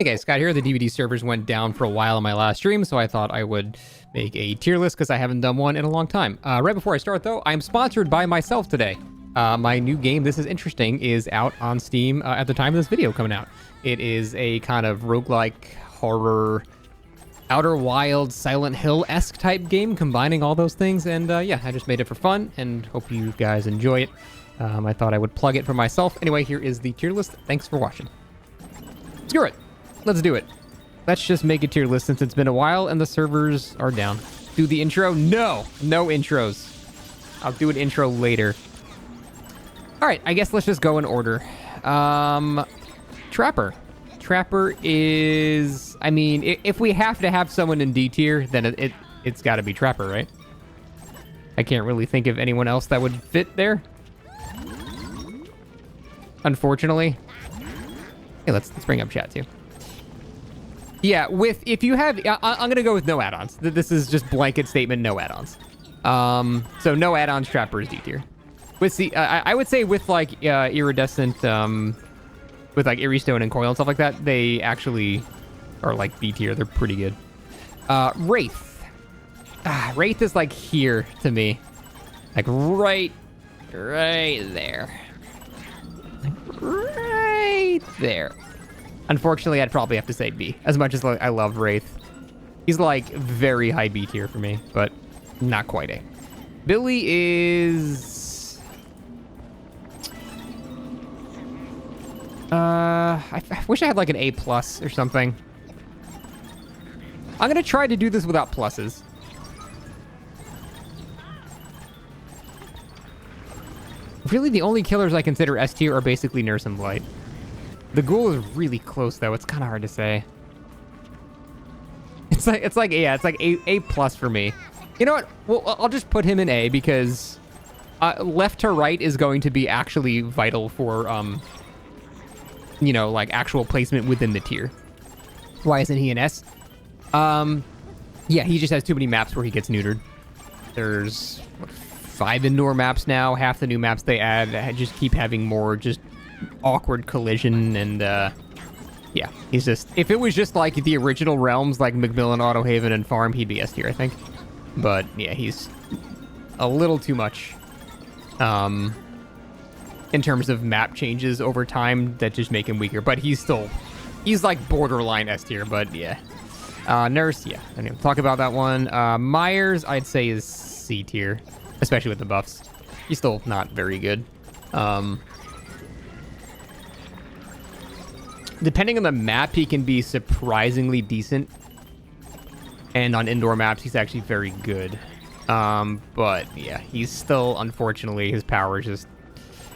Hey guys, Scott here. The DVD servers went down for a while on my last stream, so I thought I would make a tier list because I haven't done one in a long time. Right before I start, though, I'm sponsored by myself today. My new game, This Is Interesting, is out on Steam at the time of this video coming out. It is a kind of roguelike horror, Outer Wilds, Silent Hill-esque type game, combining all those things, and yeah, I just made it for fun, and hope you guys enjoy it. I thought I would plug it for myself. Anyway, here is the tier list. Thanks for watching. Screw it. Let's do it. Let's just make a tier list since it's been a while and the servers are down. Do the intro? No intros. I'll do an intro later. All right, I guess let's just go in order. Trapper. Trapper is, I mean, if we have to have someone in D tier, then it's got to be Trapper, right? I can't really think of anyone else that would fit there. Unfortunately. Hey, let's bring up chat too. Yeah, if you have, I'm gonna go with no add-ons. This is just blanket statement, no add-ons. So no add-ons, Trapper is D tier. With the, I would say with like iridescent, with like Eerie Stone and Coil and stuff like that, they actually are like B tier. They're pretty good. Wraith. Wraith is like here to me, like right there, like right there. Unfortunately, I'd probably have to say B. As much as like, I love Wraith, he's like very high B tier for me, but not quite A. Billy is... I wish I had like an A+ or something. I'm gonna try to do this without pluses. Really, the only killers I consider S tier are basically Nurse and Blight. The Ghoul is really close, though. It's kind of hard to say. It's like A+ for me. You know what? Well, I'll just put him in A because left to right is going to be actually vital for, you know, like actual placement within the tier. Why isn't he an S? Yeah, he just has too many maps where he gets neutered. There's what, 5 indoor maps now. Half the new maps they add just keep having more just awkward collision, and yeah, he's just, if it was just like the original realms like Macmillan, Autohaven, and Farm, he'd be S tier, I think. But yeah, he's a little too much in terms of map changes over time that just make him weaker, but he's like borderline S tier. But yeah, Nurse, yeah, I didn't talk about that one. Myers, I'd say is C tier, especially with the buffs. He's still not very good. Depending on the map, he can be surprisingly decent. And on indoor maps, he's actually very good. But yeah, he's still, unfortunately, his power is just...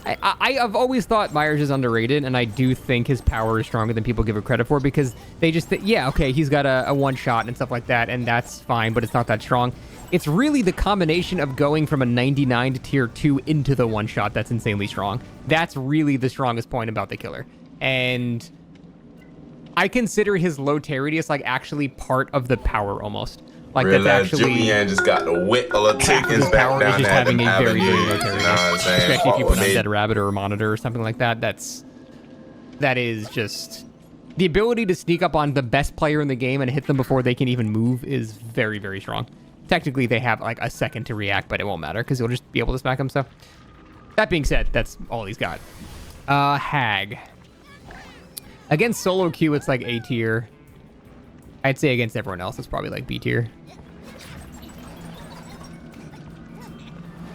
I've always thought Myers is underrated, and I do think his power is stronger than people give it credit for, because they just think, yeah, okay, he's got a one-shot and stuff like that, and that's fine, but it's not that strong. It's really the combination of going from a 99 to tier 2 into the one-shot that's insanely strong. That's really the strongest point about the killer. And I consider his low Teridius like actually part of the power almost. Like that's actually... Julian just got the wit of taking his back down just having a very, very low Teridius. You know what I'm saying? Especially if you put on Dead Rabbit or a Monitor or something like that. That is just... The ability to sneak up on the best player in the game and hit them before they can even move is very, very strong. Technically, they have like a second to react, but it won't matter because you'll just be able to smack them. So, that being said, that's all he's got. Hag. Against solo queue, it's like A tier. I'd say against everyone else, it's probably like B tier.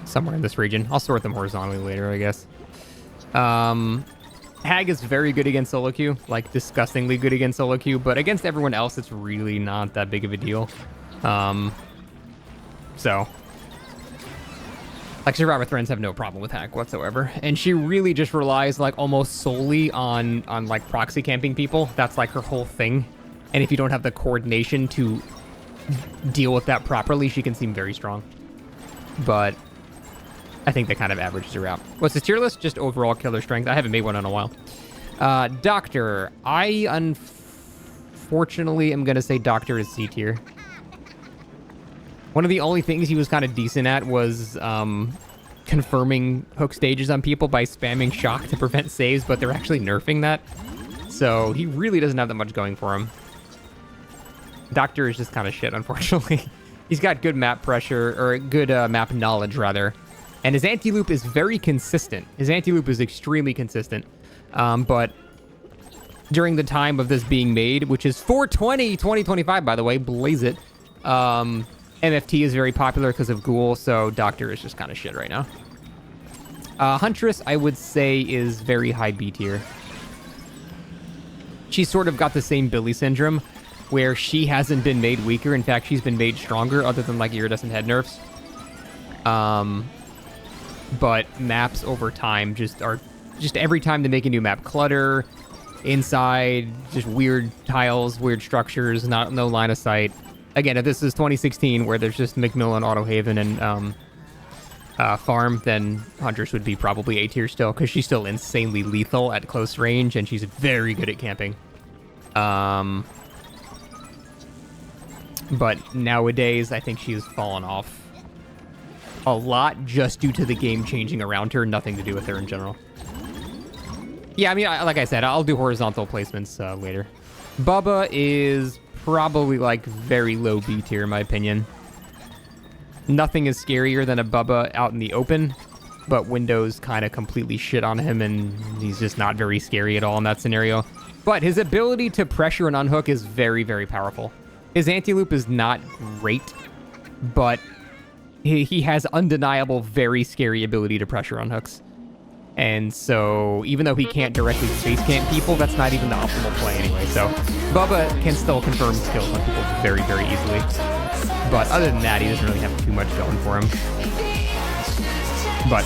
Somewhere in this region. I'll sort them horizontally later, I guess. Hag is very good against solo queue, like disgustingly good against solo queue, but against everyone else, it's really not that big of a deal. So, like, Survivor Friends have no problem with Hag whatsoever, and she really just relies like almost solely on like proxy camping people. That's like her whole thing, and if you don't have the coordination to deal with that properly, she can seem very strong. But I think that kind of averages her out. What's the tier list? Just overall killer strength. I haven't made one in a while. Doctor. I unfortunately am gonna say Doctor is C tier. One of the only things he was kind of decent at was confirming hook stages on people by spamming shock to prevent saves, but they're actually nerfing that. So he really doesn't have that much going for him. Doctor is just kind of shit, unfortunately. He's got good map pressure, or good map knowledge, rather. And his anti-loop is very consistent. His anti-loop is extremely consistent. But during the time of this being made, which is 4/20/2025, by the way, blaze it. MFT is very popular because of Ghoul, so Doctor is just kind of shit right now. Huntress, I would say, is very high B tier. She's sort of got the same Billy syndrome, where she hasn't been made weaker. In fact, she's been made stronger, other than like iridescent head nerfs. But maps over time just every time they make a new map, clutter, inside, just weird tiles, weird structures, no line of sight. Again, if this is 2016, where there's just Macmillan, Autohaven, and Farm, then Huntress would be probably A tier still, because she's still insanely lethal at close range, and she's very good at camping. But nowadays, I think she has fallen off a lot just due to the game changing around her, nothing to do with her in general. Yeah, I mean, like I said, I'll do horizontal placements later. Bubba is probably like very low B tier in my opinion. Nothing is scarier than a Bubba out in the open, but Windows kind of completely shit on him, and he's just not very scary at all in that scenario. But his ability to pressure and unhook is very, very powerful. His anti-loop is not great, but he has undeniable, very scary ability to pressure unhooks. And so, even though he can't directly space camp people, that's not even the optimal play anyway. So, Bubba can still confirm kills on people very, very easily. But other than that, he doesn't really have too much going for him. But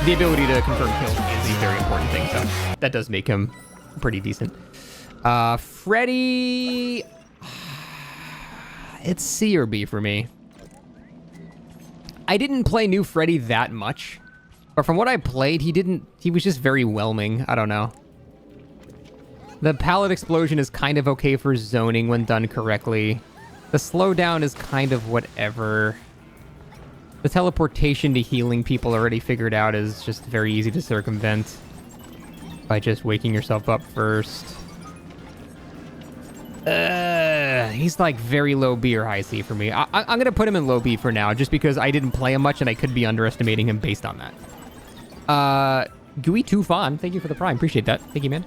the ability to confirm kills is a very important thing, so that does make him pretty decent. Freddy... It's C or B for me. I didn't play New Freddy that much. But from what I played, he was just very whelming. I don't know. The pallet explosion is kind of okay for zoning when done correctly. The slowdown is kind of whatever. The teleportation to healing people already figured out is just very easy to circumvent by just waking yourself up first. He's like very low B or high C for me. I'm going to put him in low B for now, just because I didn't play him much and I could be underestimating him based on that. Gooey Too Fun, thank you for the prime. Appreciate that. Thank you, man.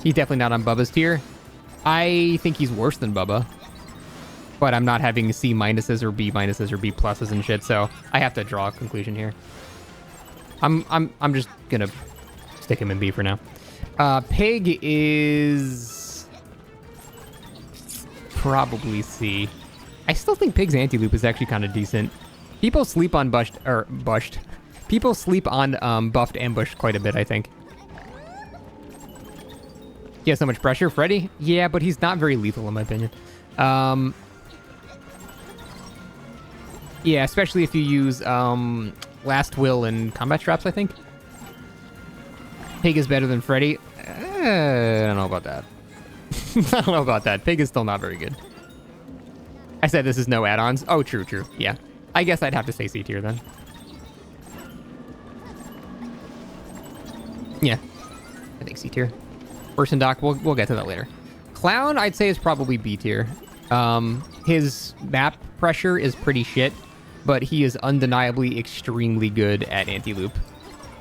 He's definitely not on Bubba's tier. I think he's worse than Bubba. But I'm not having C minuses or B minuses or B pluses and shit, so I have to draw a conclusion here. I'm just gonna stick him in B for now. Pig is probably C. I still think Pig's anti-loop is actually kind of decent. People sleep on People sleep on buffed ambush quite a bit, I think. He has so much pressure, Freddy? Yeah, but he's not very lethal in my opinion. Yeah, especially if you use Last Will and combat traps, I think. Pig is better than Freddy. I don't know about that. I don't know about that. Pig is still not very good. I said this is no add-ons. Oh, true. Yeah. I guess I'd have to say C tier then. Yeah. I think C tier. Person Doc, we'll get to that later. Clown, I'd say, is probably B tier. His map pressure is pretty shit, but he is undeniably extremely good at anti-loop.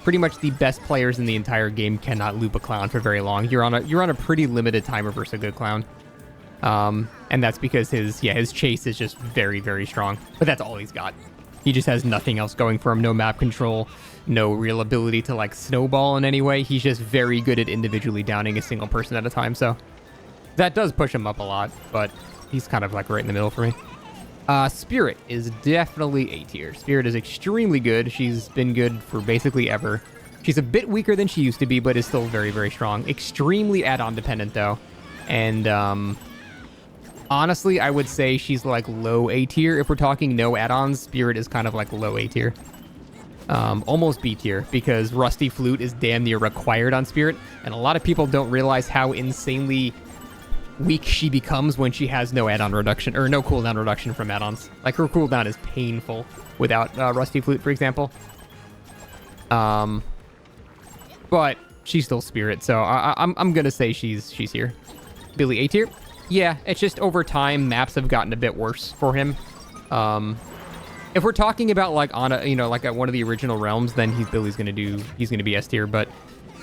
Pretty much the best players in the entire game cannot loop a clown for very long. You're on a pretty limited timer versus a good clown. And that's because his chase is just very, very strong. But that's all he's got. He just has nothing else going for him. No map control, no real ability to like snowball in any way. He's just very good at individually downing a single person at a time. So that does push him up a lot, but he's kind of like right in the middle for me. Spirit is definitely A tier. Spirit is extremely good. She's been good for basically ever. She's a bit weaker than she used to be, but is still very, very strong. Extremely add-on dependent, though. And honestly, I would say she's like low A tier. If we're talking no add-ons, Spirit is kind of like low A tier. Almost B tier, because Rusty Flute is damn near required on Spirit. And a lot of people don't realize how insanely weak she becomes when she has no add-on reduction, or no cooldown reduction from add-ons. Like, her cooldown is painful without Rusty Flute, for example. But still Spirit, so I'm gonna say she's here. Billy A tier. Yeah, it's just over time maps have gotten a bit worse for him. If we're talking about like on a like at one of the original realms, then he's gonna be S tier. But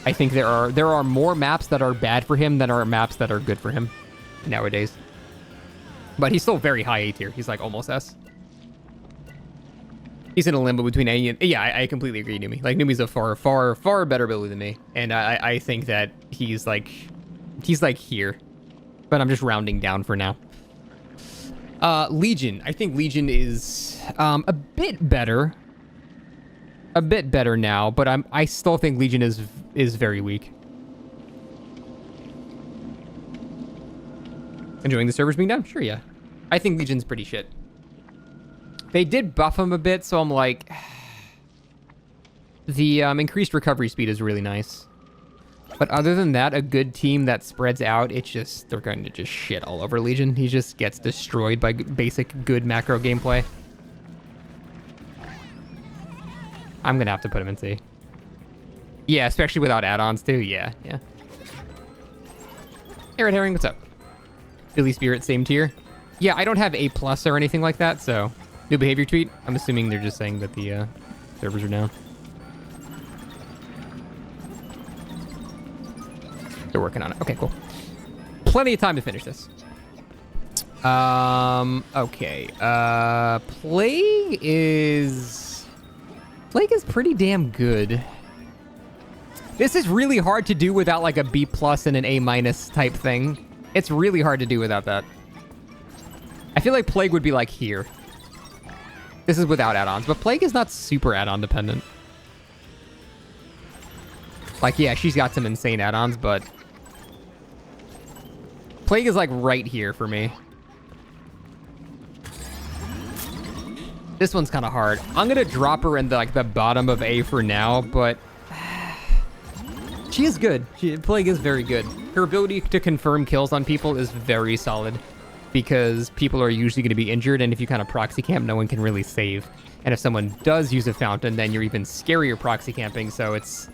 I think there are more maps that are bad for him than are maps that are good for him nowadays. But he's still very high A tier. He's like almost S. He's in a limbo between A and... Yeah, I completely agree, Numi. Like, Numi's a far better Billy than me. And I think that he's like here. But I'm just rounding down for now. Legion. I think Legion is a bit better. A bit better now, but I still think Legion is very weak. Enjoying the servers being down? Sure, yeah. I think Legion's pretty shit. They did buff him a bit, so I'm like... The increased recovery speed is really nice. But other than that, a good team that spreads out, it's just... They're going to just shit all over Legion. He just gets destroyed by basic good macro gameplay. I'm going to have to put him in C. Yeah, especially without add-ons too. Yeah. Hey, Red Herring, what's up? Billy Spirit, same tier. Yeah, I don't have A+ or anything like that, so... New behavior tweet. I'm assuming they're just saying that the servers are down. They're working on it. Okay, cool. Plenty of time to finish this. Okay. Plague is pretty damn good. This is really hard to do without like a B+ and an A- type thing. It's really hard to do without that. I feel like Plague would be like here. This is without add-ons, but Plague is not super add-on dependent. Like, yeah, she's got some insane add-ons, but... Plague is like right here for me. This one's kind of hard. I'm gonna drop her in the bottom of A for now, but... She is good. Plague is very good. Her ability to confirm kills on people is very solid. Because people are usually going to be injured, and if you kind of proxy camp, no one can really save. And if someone does use a fountain, then you're even scarier proxy camping, so it's...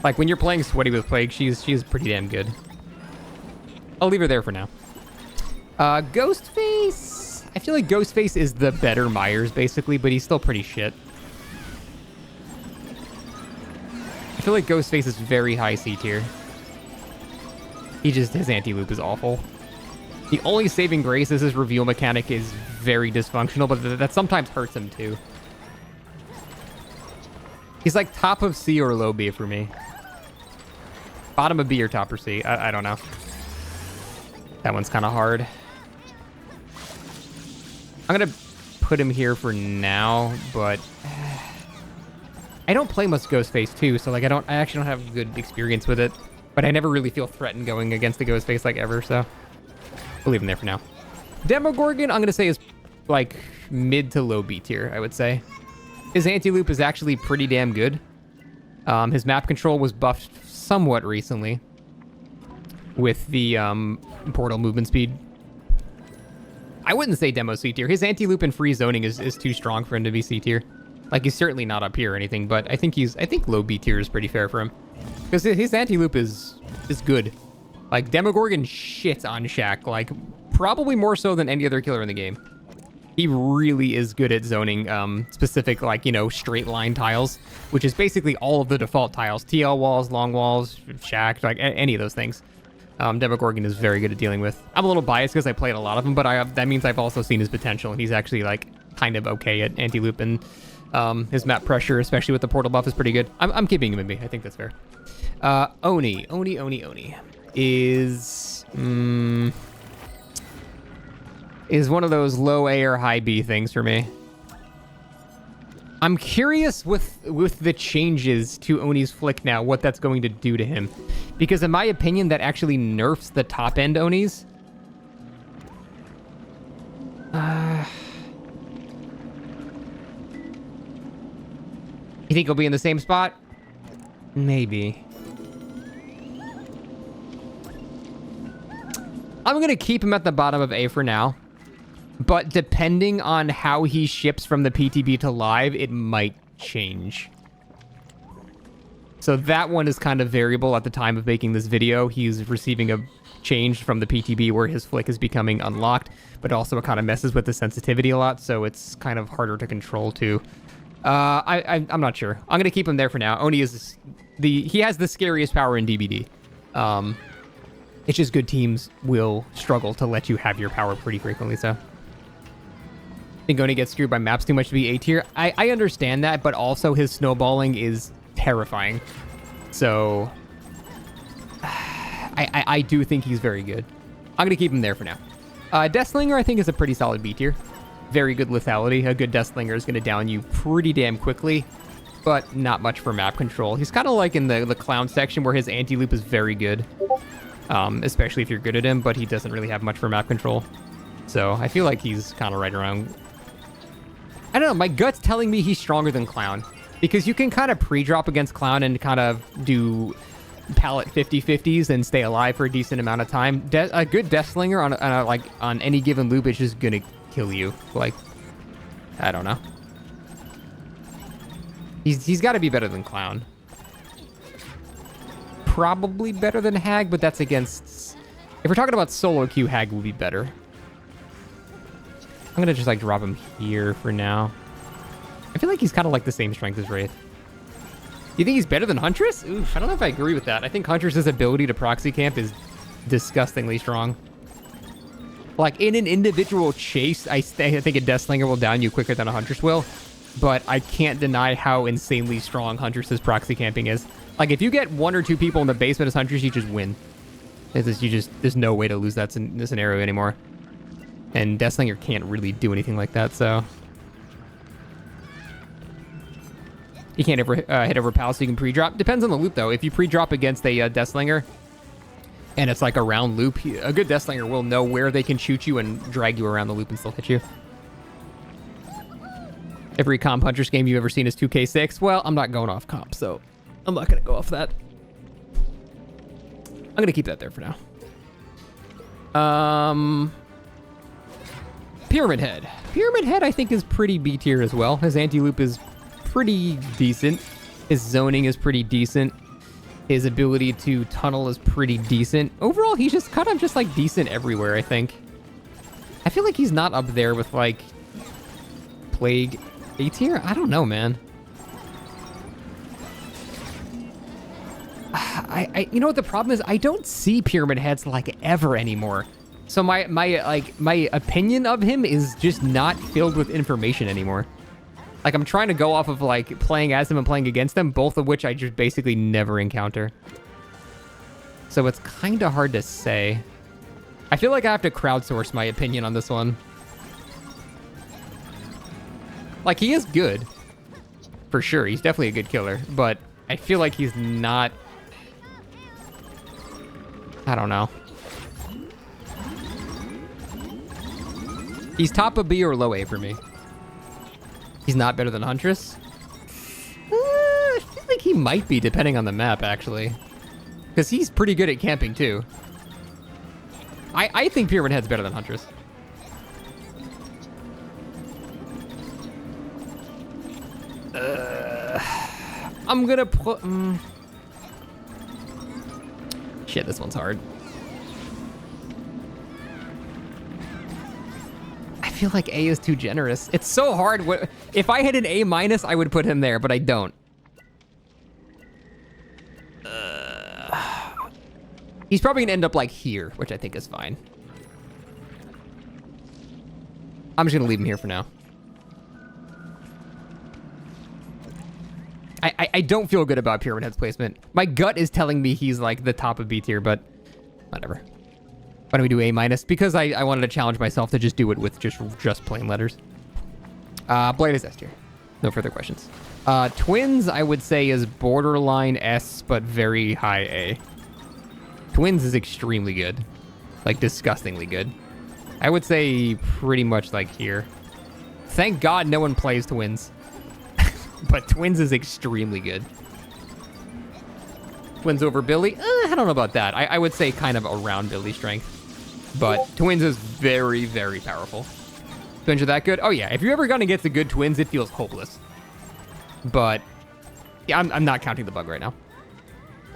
Like, when you're playing Sweaty with Plague, she's pretty damn good. I'll leave her there for now. Ghostface... I feel like Ghostface is the better Myers, basically, but he's still pretty shit. I feel like Ghostface is very high C tier. His anti-loop is awful. The only saving grace is his reveal mechanic is very dysfunctional, but that sometimes hurts him too. He's like top of C or low B for me. Bottom of B or top or C. I don't know. That one's kind of hard. I'm going to put him here for now, but... I don't play much Ghostface too, so like I actually don't have good experience with it. But I never really feel threatened going against the Ghostface like ever, so... We'll leave him there for now. Demogorgon, I'm going to say, is like mid to low B tier, I would say. His anti-loop is actually pretty damn good. His map control was buffed somewhat recently with the portal movement speed. I wouldn't say demo C tier. His anti-loop and free zoning is too strong for him to be C tier. Like, he's certainly not up here or anything, but I think low B tier is pretty fair for him. Because his anti-loop is good. Like, Demogorgon shits on Shaq, like, probably more so than any other killer in the game. He really is good at zoning specific, like, straight line tiles, which is basically all of the default tiles. TL walls, long walls, Shaq, like, any of those things. Demogorgon is very good at dealing with. I'm a little biased because I played a lot of them, but that means I've also seen his potential, and he's actually, like, kind of okay at anti-loop, and his map pressure, especially with the portal buff, is pretty good. I'm keeping him in B. I think that's fair. Oni is one of those low A or high B things for me. I'm curious with the changes to Oni's flick now, what that's going to do to him. Because in my opinion, that actually nerfs the top end Onis. You think he'll be in the same spot? Maybe. I'm going to keep him at the bottom of A for now. But depending on how he ships from the PTB to live, it might change. So that one is kind of variable at the time of making this video. He's receiving a change from the PTB where his flick is becoming unlocked, but also it kind of messes with the sensitivity a lot, so it's kind of harder to control too. I'm not sure. I'm gonna keep him there for now. Oni is he has the scariest power in DBD. It's just good teams will struggle to let you have your power pretty frequently, so. I think Oni gets screwed by maps too much to be A tier. I understand that, but also his snowballing is terrifying. So I do think he's very good. I'm gonna keep him there for now. Deathslinger I think is a pretty solid B tier. Very good lethality. A good Deathslinger is gonna down you pretty damn quickly, but not much for map control. He's kind of like in the clown section where his anti-loop is very good, especially if you're good at him, but he doesn't really have much for map control. So I feel like he's kind of right around. I don't know, my gut's telling me he's stronger than Clown, because you can kind of pre-drop against Clown and kind of do pallet 50-50s and stay alive for a decent amount of time. A good Deathslinger on any given loop is just gonna kill you. Like, I don't know. He's got to be better than Clown. Probably better than Hag, but that's against... If we're talking about solo queue, Hag will be better. I'm gonna just like drop him here for now. I feel like he's kind of like the same strength as Wraith. You think he's better than Huntress? Oof, I don't know if I agree with that. I think Huntress's ability to proxy camp is disgustingly strong. Like in an individual chase, I think a Deathslinger will down you quicker than a Huntress will, but I can't deny how insanely strong Huntress's proxy camping is. Like if you get 1 or 2 people in the basement as Huntress, you just win. There's no way to lose that scenario anymore. And Deathslinger can't really do anything like that, so... You can't ever hit over pal, so you can pre-drop. Depends on the loop, though. If you pre-drop against a Deathslinger, and it's like a round loop, a good Deathslinger will know where they can shoot you and drag you around the loop and still hit you. Every comp Huntress game you've ever seen is 2K6. Well, I'm not going off comp, so I'm not going to go off that. I'm going to keep that there for now. Pyramid Head. Pyramid Head, I think, is pretty B tier as well. His anti-loop is pretty decent. His zoning is pretty decent. His ability to tunnel is pretty decent. Overall, he's just kind of just like decent everywhere, I think. I feel like he's not up there with like Plague A tier. I don't know, man. You know what the problem is? I don't see Pyramid Heads like ever anymore. So my opinion of him is just not filled with information anymore. Like I'm trying to go off of like playing as him and playing against them, both of which I just basically never encounter. So it's kind of hard to say. I feel like I have to crowdsource my opinion on this one. Like he is good, for sure. He's definitely a good killer, but I feel like he's not. I don't know. He's top of B or low A for me. He's not better than Huntress? I feel like he might be, depending on the map, actually. Because he's pretty good at camping, too. I think Pyramid Head's better than Huntress. I'm gonna put... Shit, this one's hard. I feel like A is too generous. It's so hard. If I had an A minus, I would put him there, but I don't. He's probably gonna end up like here, which I think is fine. I'm just gonna leave him here for now. I don't feel good about Pyramid Head's placement. My gut is telling me he's like the top of B tier, but whatever. Why don't we do A minus? Because I wanted to challenge myself to just do it with just plain letters. Blade is S tier. No further questions. Twins, I would say, is borderline S, but very high A. Twins is extremely good. Like, disgustingly good. I would say pretty much like here. Thank God no one plays Twins. But Twins is extremely good. Twins over Billy? I don't know about that. I would say kind of around Billy's strength. But Twins is very, very powerful. Twins are that good? Oh yeah, if you're ever gonna get the good Twins, it feels hopeless. But yeah, I'm not counting the bug right now.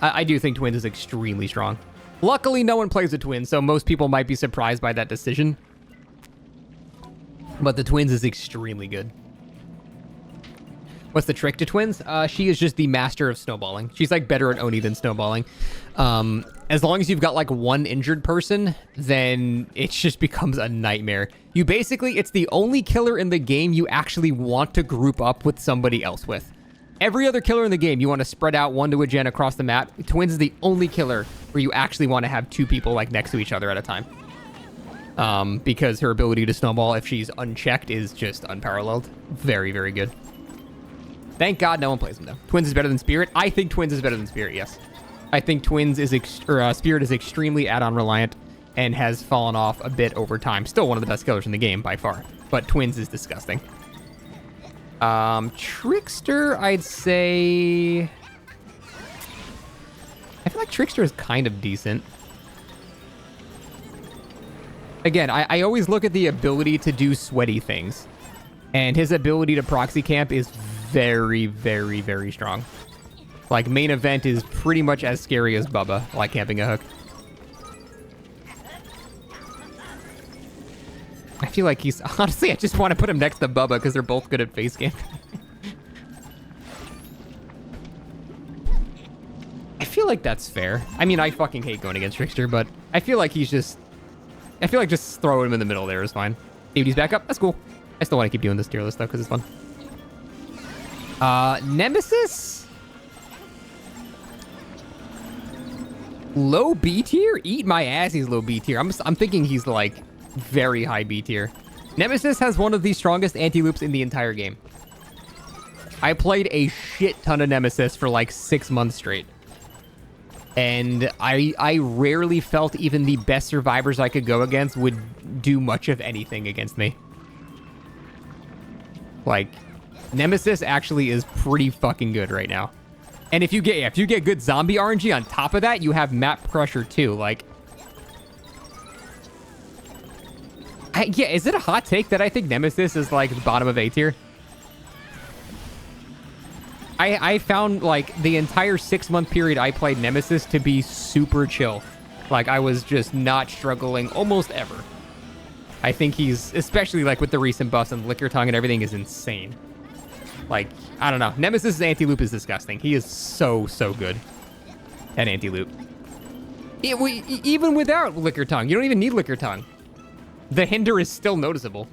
I do think Twins is extremely strong. Luckily, no one plays a Twins, so most people might be surprised by that decision. But the Twins is extremely good. What's the trick to Twins? She is just the master of snowballing. She's like better at Oni than snowballing. As long as you've got like one injured person, then it just becomes a nightmare. You basically, it's the only killer in the game you actually want to group up with somebody else with. Every other killer in the game, you want to spread out one to a gen across the map. Twins is the only killer where you actually want to have two people like next to each other at a time. Because her ability to snowball, if she's unchecked, is just unparalleled. Very, very good. Thank God no one plays them, though. Twins is better than Spirit. I think Twins is better than Spirit, yes. I think Twins is, Spirit is extremely add-on reliant and has fallen off a bit over time. Still one of the best killers in the game, by far. But Twins is disgusting. Trickster, I'd say... I feel like Trickster is kind of decent. Again, I always look at the ability to do sweaty things. And his ability to proxy camp is very, very, very strong. Like, main event is pretty much as scary as Bubba, like camping a hook. I feel like he's... Honestly, I just want to put him next to Bubba because they're both good at face camping. I feel like that's fair. I mean, I fucking hate going against Trickster, but I feel like he's just... I feel like just throwing him in the middle there is fine. Skibbidy's back up. That's cool. I still want to keep doing this tier list, though, because it's fun. Nemesis? Low B tier? Eat my ass, he's low B tier. I'm thinking he's, like, very high B tier. Nemesis has one of the strongest anti-loops in the entire game. I played a shit ton of Nemesis for, like, 6 months straight. And I rarely felt even the best survivors I could go against would do much of anything against me. Like, Nemesis actually is pretty fucking good right now. And if you get good zombie RNG on top of that, you have map pressure too. Like, yeah, is it a hot take that I think Nemesis is like the bottom of A tier? I found like the entire 6-month period I played Nemesis to be super chill. Like, I was just not struggling almost ever. I think he's, especially like with the recent buffs and Liquor Tongue and everything, is insane. Like, I don't know. Nemesis' anti-loop is disgusting. He is so, so good at anti-loop. Even without Liquor Tongue, you don't even need Liquor Tongue. The hinder is still noticeable.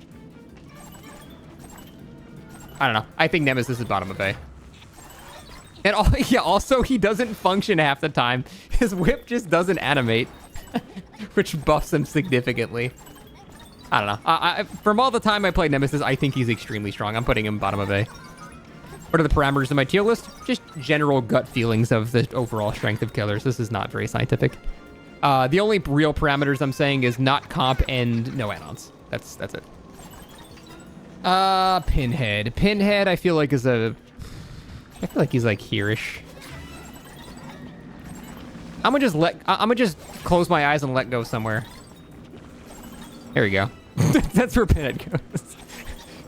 I don't know. I think Nemesis is bottom of A. And yeah, also, he doesn't function half the time. His whip just doesn't animate, which buffs him significantly. I don't know. From all the time I played Nemesis, I think he's extremely strong. I'm putting him bottom of A. What are the parameters of my tier list? Just general gut feelings of the overall strength of killers. This is not very scientific. The only real parameters I'm saying is not comp and no add-ons. That's it. Pinhead. Pinhead, I feel like is a... I feel like he's like here-ish. I'm gonna just close my eyes and let go somewhere. There we go. That's where Pinhead goes.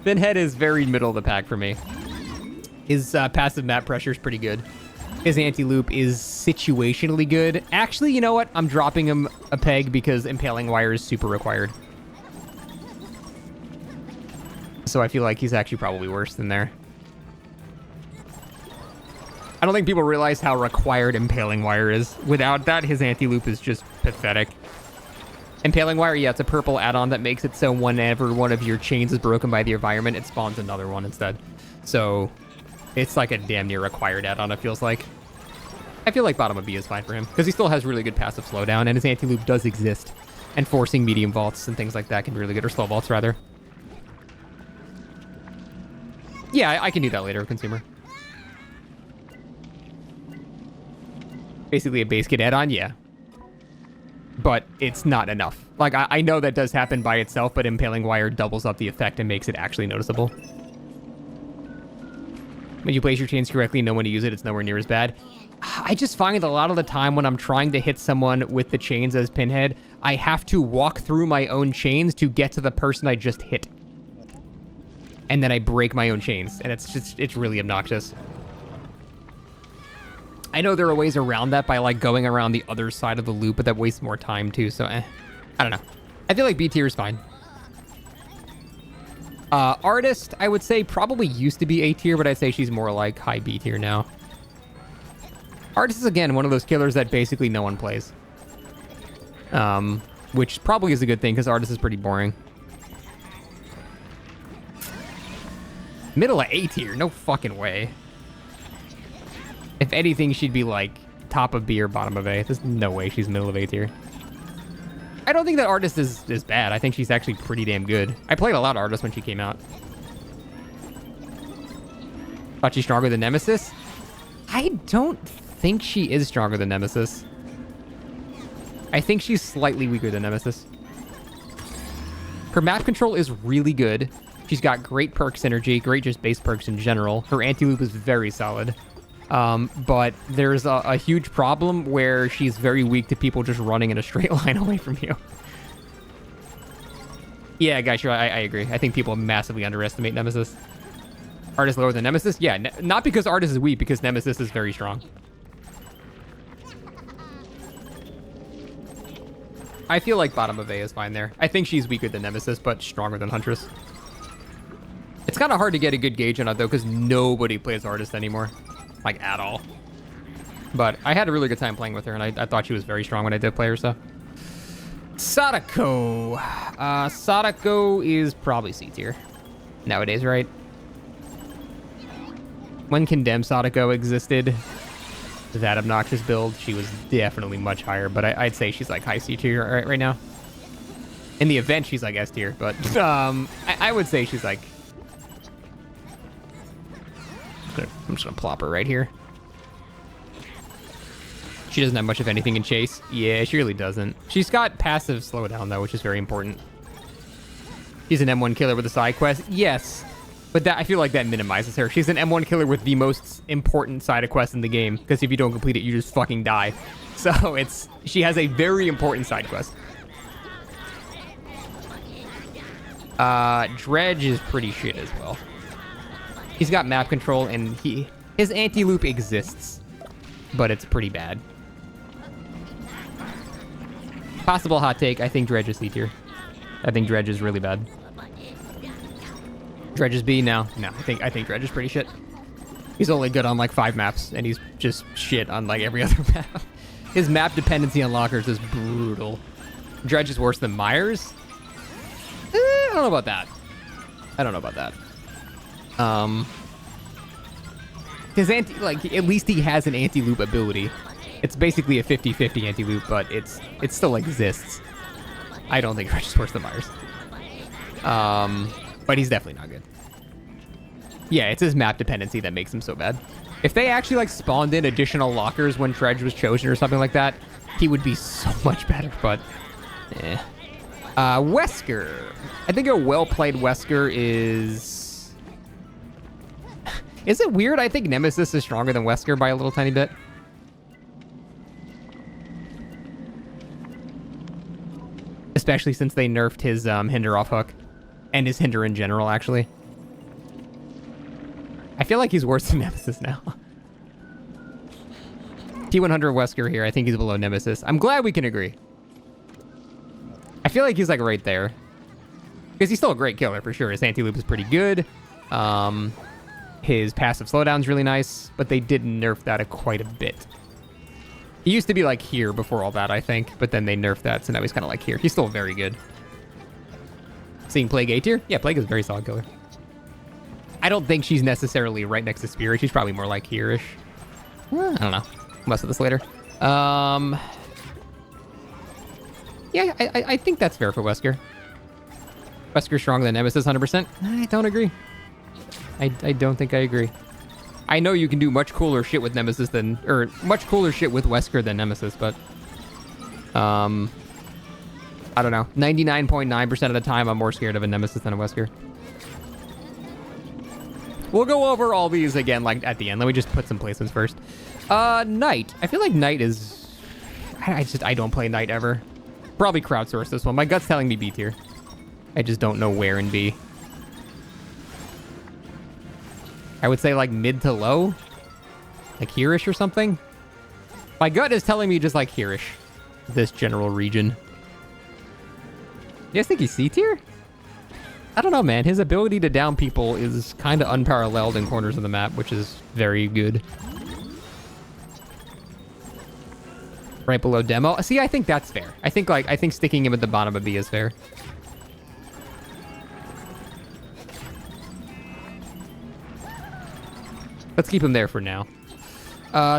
Pinhead is very middle of the pack for me. His passive map pressure is pretty good. His anti-loop is situationally good. Actually, you know what? I'm dropping him a peg because Impaling Wire is super required. So I feel like he's actually probably worse than there. I don't think people realize how required Impaling Wire is. Without that, his anti-loop is just pathetic. Impaling Wire, yeah, it's a purple add-on that makes it so whenever one of your chains is broken by the environment, it spawns another one instead. So it's like a damn near required add-on, it feels like. I feel like bottom of B is fine for him, because he still has really good passive slowdown, and his anti-loop does exist. And forcing medium vaults and things like that can be really good, or slow vaults, rather. Yeah, I can do that later, consumer. Basically a base kit add-on, yeah. But it's not enough. Like, I know that does happen by itself, but Impaling Wire doubles up the effect and makes it actually noticeable. When you place your chains correctly and know when to use it, it's nowhere near as bad. I just find a lot of the time when I'm trying to hit someone with the chains as Pinhead, I have to walk through my own chains to get to the person I just hit. And then I break my own chains, and it's really obnoxious. I know there are ways around that by like going around the other side of the loop, but that wastes more time too, so I don't know. I feel like B tier is fine. Artist, I would say probably used to be A tier, but I'd say she's more like high B tier now. Artist is, again, one of those killers that basically no one plays. Which probably is a good thing, because Artist is pretty boring. Middle of A tier? No fucking way. If anything, she'd be like top of B or bottom of A. There's no way she's middle of A tier. I don't think that Artist is bad. I think she's actually pretty damn good. I played a lot of Artist when she came out. Thought she's stronger than Nemesis? I don't think she is stronger than Nemesis. I think she's slightly weaker than Nemesis. Her map control is really good. She's got great perk synergy, great just base perks in general. Her anti-loop is very solid. But there's a huge problem where she's very weak to people just running in a straight line away from you. Yeah, guys, sure, I agree. I think people massively underestimate Nemesis. Artist lower than Nemesis? Yeah, not because Artist is weak, because Nemesis is very strong. I feel like bottom of A is fine there. I think she's weaker than Nemesis, but stronger than Huntress. It's kind of hard to get a good gauge on it, though, because nobody plays Artist anymore. Like, at all. But I had a really good time playing with her, and I thought she was very strong when I did play her, so. Sadako. Sadako is probably C tier nowadays, right? When Condemned Sadako existed, that obnoxious build, she was definitely much higher, but I'd say she's like high C tier right now. In the event, she's like S tier, but I would say she's like... I'm just gonna plop her right here. She doesn't have much of anything in chase. Yeah, she really doesn't. She's got passive slowdown, though, which is very important. She's an M1 killer with a side quest. Yes, but that I feel like that minimizes her. She's an M1 killer with the most important side quest in the game, because if you don't complete it, you just fucking die. So she has a very important side quest. Dredge is pretty shit as well. He's got map control, and his anti-loop exists, but it's pretty bad. Possible hot take, I think Dredge is C tier. I think Dredge is really bad. Dredge is B? No, I think Dredge is pretty shit. He's only good on like 5 maps, and he's just shit on like every other map. His map dependency on lockers is brutal. Dredge is worse than Myers? I don't know about that. His at least he has an anti-loop ability. It's basically a 50-50 anti-loop, but it still exists. I don't think Dredge is worse than Myers. But he's definitely not good. Yeah, it's his map dependency that makes him so bad. If they actually like spawned in additional lockers when Dredge was chosen or something like that, he would be so much better, but eh. Wesker. I think a well-played Wesker is... Is it weird? I think Nemesis is stronger than Wesker by a little tiny bit. Especially since they nerfed his hinder off hook. And his hinder in general, actually. I feel like he's worse than Nemesis now. T100 Wesker here. I think he's below Nemesis. I'm glad we can agree. I feel like he's like right there. Because he's still a great killer for sure. His anti-loop is pretty good. His passive slowdown's really nice, but they did nerf that quite a bit. He used to be like here before all that, I think, but then they nerfed that, so now he's kind of like here. He's still very good. Seeing Plague A tier? Yeah, Plague is a very solid killer. I don't think she's necessarily right next to Spirit. She's probably more like here-ish. I don't know. Most of this later. Yeah, I think that's fair for Wesker. Wesker's stronger than Nemesis 100%. I don't agree. I don't think I agree. I know you can do much cooler shit with Nemesis than... Or, much cooler shit with Wesker than Nemesis, but... I don't know. 99.9% of the time, I'm more scared of a Nemesis than a Wesker. We'll go over all these again, like, at the end. Let me just put some placements first. Knight. I feel like Knight is... I don't play Knight ever. Probably crowdsource this one. My gut's telling me B tier. I just don't know where in B. I would say like mid to low, like here-ish or something. My gut is telling me just like here-ish. This general region. You guys think he's C tier? I don't know, man. His ability to down people is kind of unparalleled in corners of the map, which is very good. Right below demo. See, I think that's fair. I think sticking him at the bottom of B is fair. Let's keep him there for now.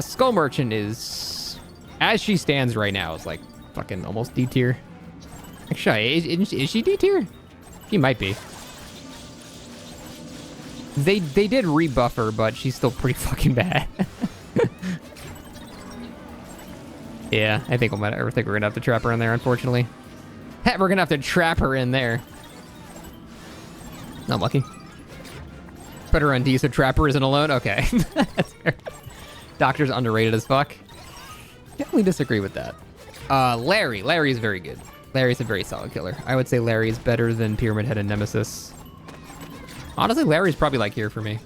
Skull Merchant is, as she stands right now, is like fucking almost D tier. Actually, is she D tier? She might be. They did rebuff her, but she's still pretty fucking bad. Yeah, I think we're gonna have to trap her in there, unfortunately. We're gonna have to trap her in there. Not lucky. Better on D, so Trapper isn't alone? Okay. That's fair. Doctor's underrated as fuck. Definitely disagree with that. Larry. Larry is very good. Larry's a very solid killer. I would say Larry is better than Pyramid Head and Nemesis. Honestly, Larry's probably like here for me.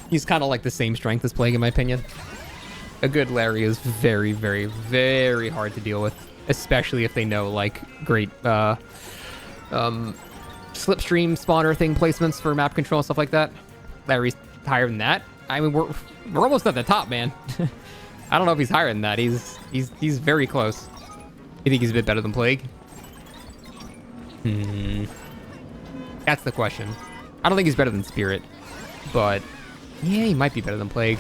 He's kind of like the same strength as Plague in my opinion. A good Larry is very, very, very hard to deal with. Especially if they know like great slipstream spawner thing placements for map control and stuff like that. Larry's higher than that. I mean, we're almost at the top, man. I don't know if he's higher than that. He's very close. You think he's a bit better than Plague? That's the question. I don't think he's better than Spirit, but yeah, he might be better than Plague.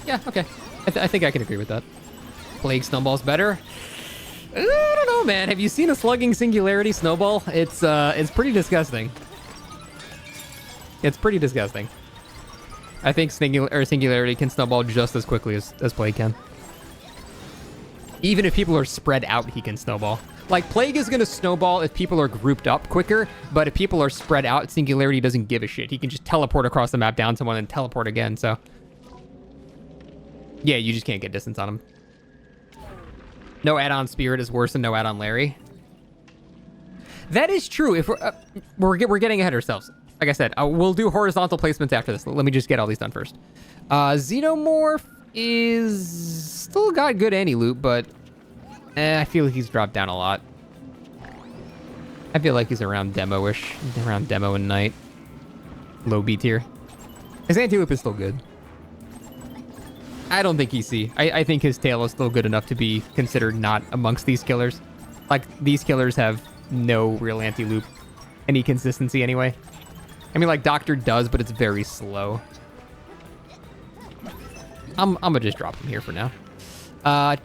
Yeah, okay. I think I can agree with that. Plague Snowball's better. I don't know, man. Have you seen a slugging Singularity Snowball? It's pretty disgusting. It's pretty disgusting. I think Singularity can snowball just as quickly as Plague can. Even if people are spread out, he can snowball. Like, Plague is going to snowball if people are grouped up quicker, but if people are spread out, Singularity doesn't give a shit. He can just teleport across the map down someone and teleport again, so... Yeah, you just can't get distance on him. No add-on Spirit is worse than no add-on Larry. That is true. If we're getting ahead of ourselves. Like I said, we'll do horizontal placements after this. Let me just get all these done first. Xenomorph is still got good anti-loot, but I feel like he's dropped down a lot. I feel like he's around demo-ish, around demo and night. Low B tier. His anti-loop is still good. I don't think he's C. I think his tail is still good enough to be considered not amongst these killers. Like, these killers have no real anti-loop, any consistency anyway. I mean, like, Doctor does, but it's very slow. I'm gonna just drop him here for now.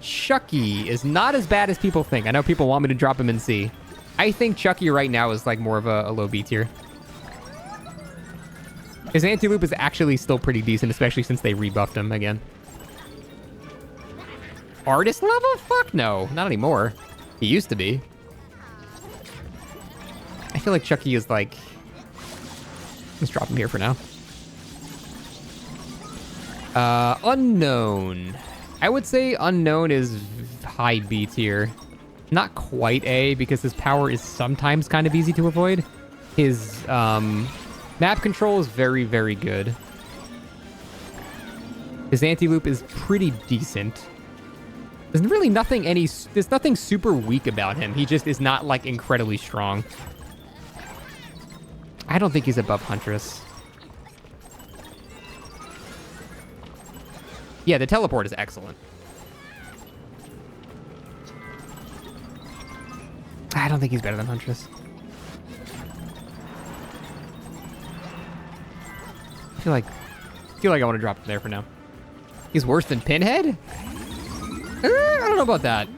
Chucky is not as bad as people think. I know people want me to drop him in C. I think Chucky right now is, like, more of a low B tier. His anti-loop is actually still pretty decent, especially since they rebuffed him again. Artist level? Fuck no. Not anymore. He used to be. I feel like Chucky is like... Let's drop him here for now. Unknown. I would say Unknown is high B tier. Not quite A, because his power is sometimes kind of easy to avoid. His map control is very, very good. His anti-loop is pretty decent. There's really nothing there's nothing super weak about him. He just is not, like, incredibly strong. I don't think he's above Huntress. Yeah, the teleport is excellent. I don't think he's better than Huntress. I feel like I want to drop him there for now. He's worse than Pinhead? I don't know about that.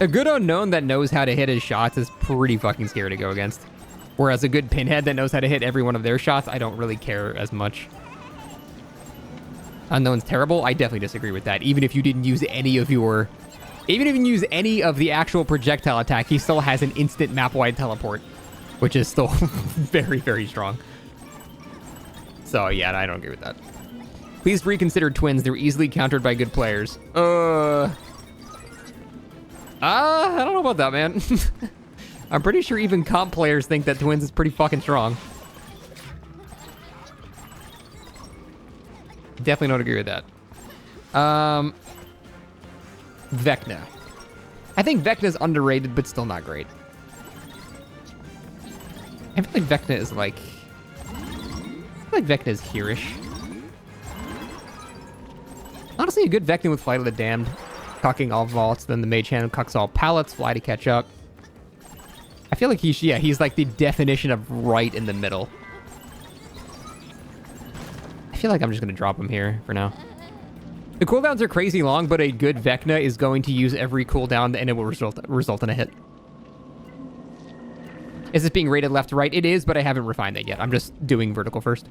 A good Unknown that knows how to hit his shots is pretty fucking scary to go against. Whereas a good Pinhead that knows how to hit every one of their shots, I don't really care as much. Unknown's terrible? I definitely disagree with that. Even if you didn't use any of your... Even if you use any of the actual projectile attack, he still has an instant map-wide teleport. Which is still very, very strong. So, yeah, I don't agree with that. Please reconsider twins. They're easily countered by good players. I don't know about that, man. I'm pretty sure even comp players think that twins is pretty fucking strong. Definitely don't agree with that. Vecna. I think Vecna's underrated, but still not great. I feel like Vecna is like... I feel like Vecna is here-ish. Honestly, a good Vecna with Flight of the Damned. Cucking all vaults, then the Mage Hand cucks all pallets, fly to catch up. I feel like he's like the definition of right in the middle. I feel like I'm just gonna drop him here for now. The cooldowns are crazy long, but a good Vecna is going to use every cooldown and it will result in a hit. Is this being rated left to right? It is, but I haven't refined that yet. I'm just doing vertical first.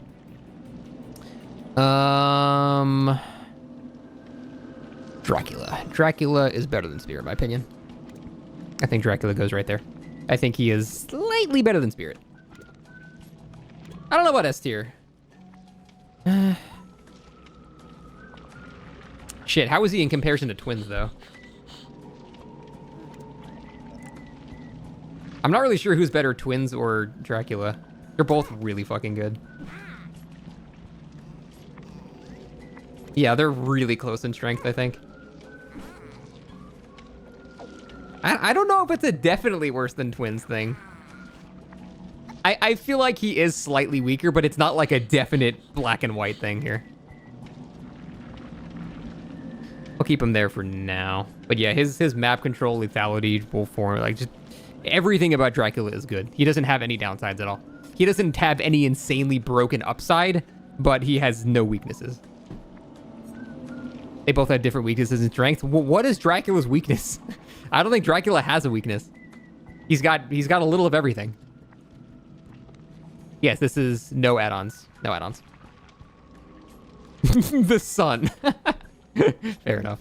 Dracula. Dracula is better than Spirit, in my opinion. I think Dracula goes right there. I think he is slightly better than Spirit. I don't know about S tier. Shit, how is he in comparison to Twins, though? I'm not really sure who's better, Twins or Dracula. They're both really fucking good. Yeah, they're really close in strength, I think. I don't know if it's a definitely worse than Twins thing. I feel like he is slightly weaker, but it's not like a definite black and white thing here. I'll keep him there for now. But yeah, his map control, lethality, wolf form, like just everything about Dracula is good. He doesn't have any downsides at all. He doesn't have any insanely broken upside, but he has no weaknesses. They both have different weaknesses and strengths. What is Dracula's weakness? I don't think Dracula has a weakness. He's got a little of everything. Yes, this is no add-ons. No add-ons. The sun. Fair enough.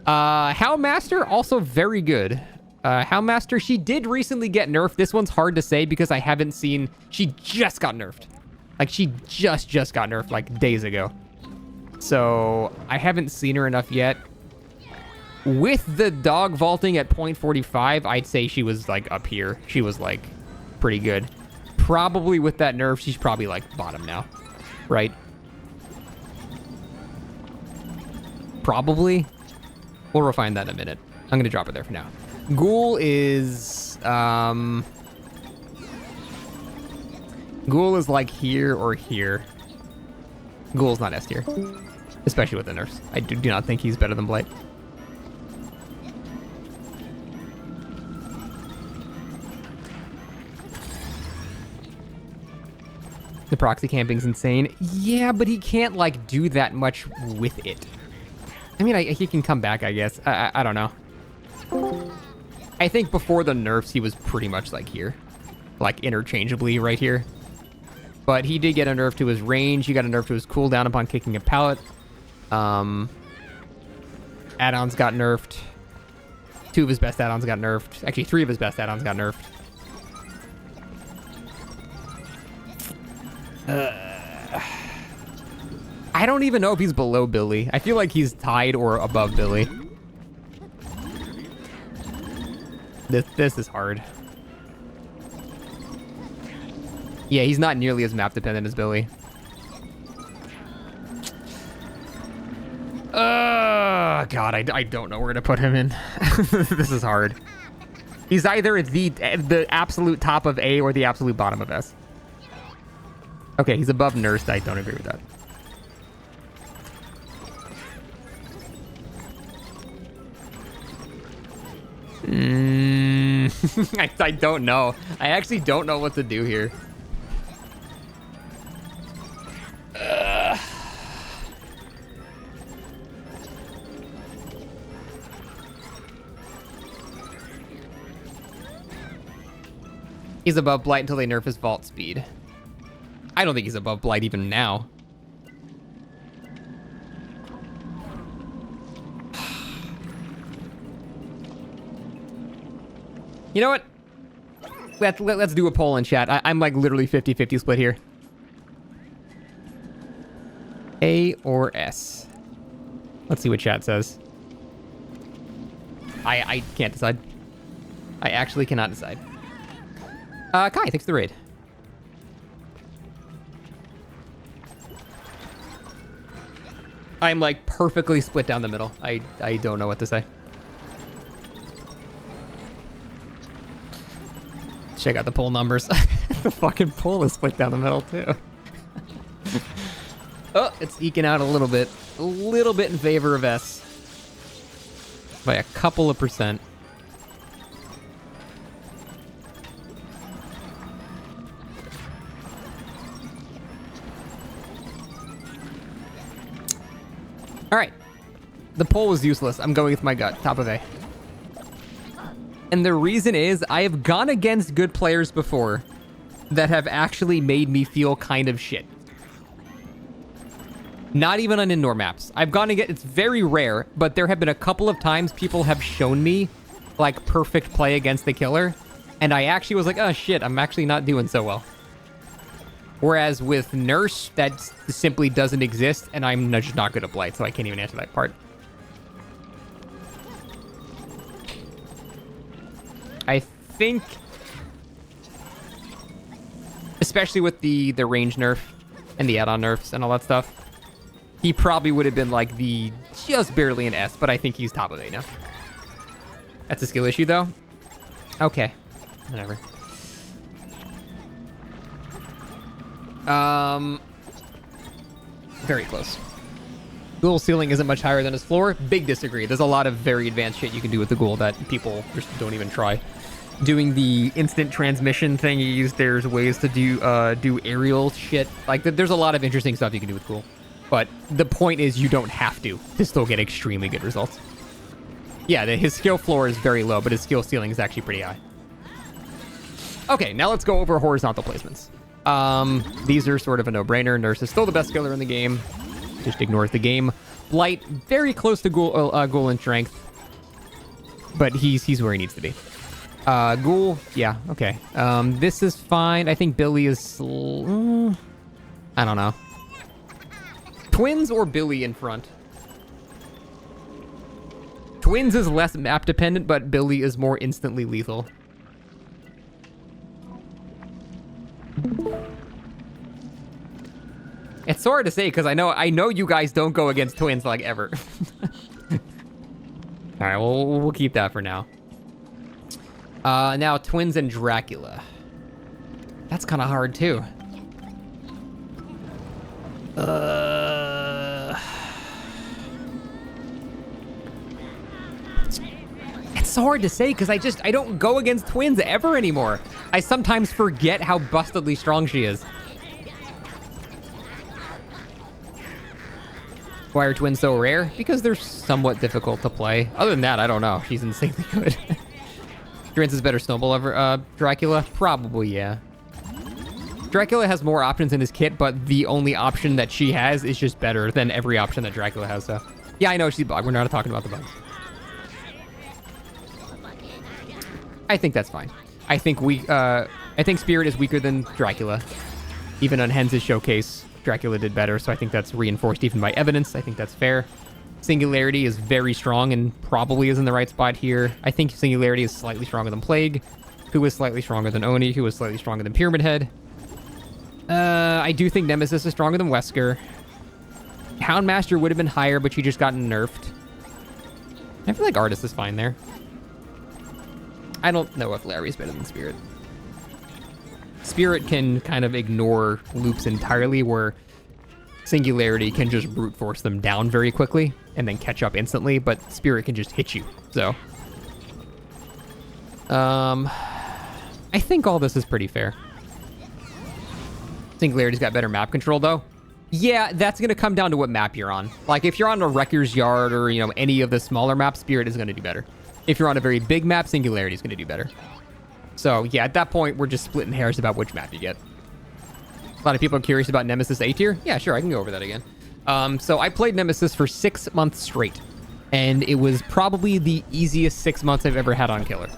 Houndmaster, also very good. Houndmaster, she did recently get nerfed. This one's hard to say because I haven't seen... She just got nerfed. Like, she just got nerfed, like, days ago. So, I haven't seen her enough yet. With the dog vaulting at 0.45, I'd say she was, like, up here. She was, like, pretty good. Probably with that nerf, she's probably, like, bottom now. Right? Probably. We'll refine that in a minute. I'm gonna drop it there for now. Ghoul is, Ghoul is, like, here or here. Ghoul's not S tier. Especially with the nerfs. I do not think he's better than Blight. The proxy camping's insane. Yeah, but he can't, like, do that much with it. I mean, he can come back, I guess. I don't know. I think before the nerfs, he was pretty much, like, here. Like, interchangeably right here. But he did get a nerf to his range. He got a nerf to his cooldown upon kicking a pallet. Add-ons got nerfed. 2 of his best add-ons got nerfed. Actually, 3 of his best add-ons got nerfed. I don't even know if he's below Billy. I feel like he's tied or above Billy. This is hard. Yeah, he's not nearly as map dependent as Billy. God, I don't know where to put him in. This is hard. He's either the absolute top of A or the absolute bottom of S. Okay, he's above Nurse. I don't agree with that. I don't know. I actually don't know what to do here. He's above Blight until they nerf his vault speed. I don't think he's above Blight even now. You know what? Let's do a poll in chat. I'm like literally 50-50 split here. A or S? Let's see what chat says. I can't decide. I actually cannot decide. Kai, thanks for the raid. I'm like perfectly split down the middle. I don't know what to say. Check out the poll numbers. The fucking poll is split down the middle too. Oh, it's eking out a little bit in favor of S by a couple of percent. All right, the poll was useless. I'm going with my gut, top of A. And the reason is I have gone against good players before that have actually made me feel kind of shit. Not even on indoor maps. I've gone against, it's very rare, but there have been a couple of times people have shown me like perfect play against the killer. And I actually was like, oh shit, I'm actually not doing so well. Whereas with Nurse, that simply doesn't exist and I'm just not good at Blight, so I can't even answer that part. I think, especially with the range nerf and the add-on nerfs and all that stuff, he probably would have been like the just barely an S, but I think he's top of A now. That's a skill issue though. Okay, whatever. Very close. Ghoul ceiling isn't much higher than his floor. Big disagree. There's a lot of very advanced shit you can do with the Ghoul that people just don't even try. Doing the instant transmission thingies, there's ways to do aerial shit. Like, there's a lot of interesting stuff you can do with Ghoul. But the point is you don't have to still get extremely good results. Yeah, his skill floor is very low, but his skill ceiling is actually pretty high. Okay, now let's go over horizontal placements. These are sort of a no-brainer. Nurse is still the best skiller in the game. Just ignores the game. Blight, very close to Ghoul in strength. But he's where he needs to be. Ghoul, yeah, okay. This is fine. I think Billy is... I don't know. Twins or Billy in front? Twins is less map dependent, but Billy is more instantly lethal. It's so hard to say because I know you guys don't go against twins like ever. All right, well, we'll keep that for now. Now twins and Dracula. That's kind of hard too. It's so hard to say because I don't go against twins ever anymore. I sometimes forget how bustedly strong she is. Why are twins so rare? Because they're somewhat difficult to play. Other than that, I don't know. She's insanely good. Drance is better snowball over Dracula? Probably, yeah. Dracula has more options in his kit, but the only option that she has is just better than every option that Dracula has, so. Yeah, I know she's bug. We're not talking about the bugs. I think that's fine. I think Spirit is weaker than Dracula. Even on Hens' showcase, Dracula did better, so I think that's reinforced even by evidence. I think that's fair. Singularity is very strong and probably is in the right spot here. I think Singularity is slightly stronger than Plague, who is slightly stronger than Oni, who is slightly stronger than Pyramid Head. I do think Nemesis is stronger than Wesker. Houndmaster would have been higher, but she just got nerfed. I feel like Artist is fine there. I don't know if Larry's better than Spirit. Spirit can kind of ignore loops entirely, where Singularity can just brute force them down very quickly and then catch up instantly, but Spirit can just hit you, so. I think all this is pretty fair. Singularity's got better map control, though. Yeah, that's going to come down to what map you're on. Like, if you're on a Wrecker's Yard or, you know, any of the smaller maps, Spirit is going to do better. If you're on a very big map, Singularity is going to do better. So, yeah, at that point, we're just splitting hairs about which map you get. A lot of people are curious about Nemesis A tier. Yeah, sure, I can go over that again. So I played Nemesis for 6 months straight, and it was probably the easiest 6 months I've ever had on Killer.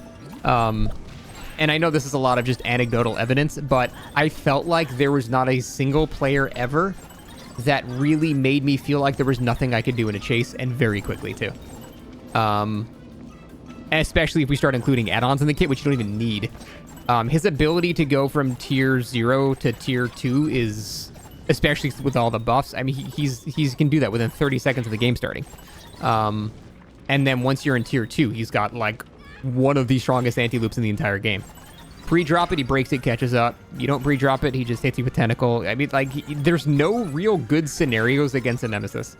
And I know this is a lot of just anecdotal evidence, but I felt like there was not a single player ever that really made me feel like there was nothing I could do in a chase, and very quickly, too. Especially if we start including add-ons in the kit, which you don't even need. His ability to go from tier 0 to tier 2 is especially with all the buffs. I mean, he can do that within 30 seconds of the game starting. And then once you're in tier 2, he's got like one of the strongest anti-loops in the entire game. Pre-drop it, he breaks it, catches up. You don't pre-drop it, he just hits you with tentacle. I mean, like, there's no real good scenarios against a nemesis.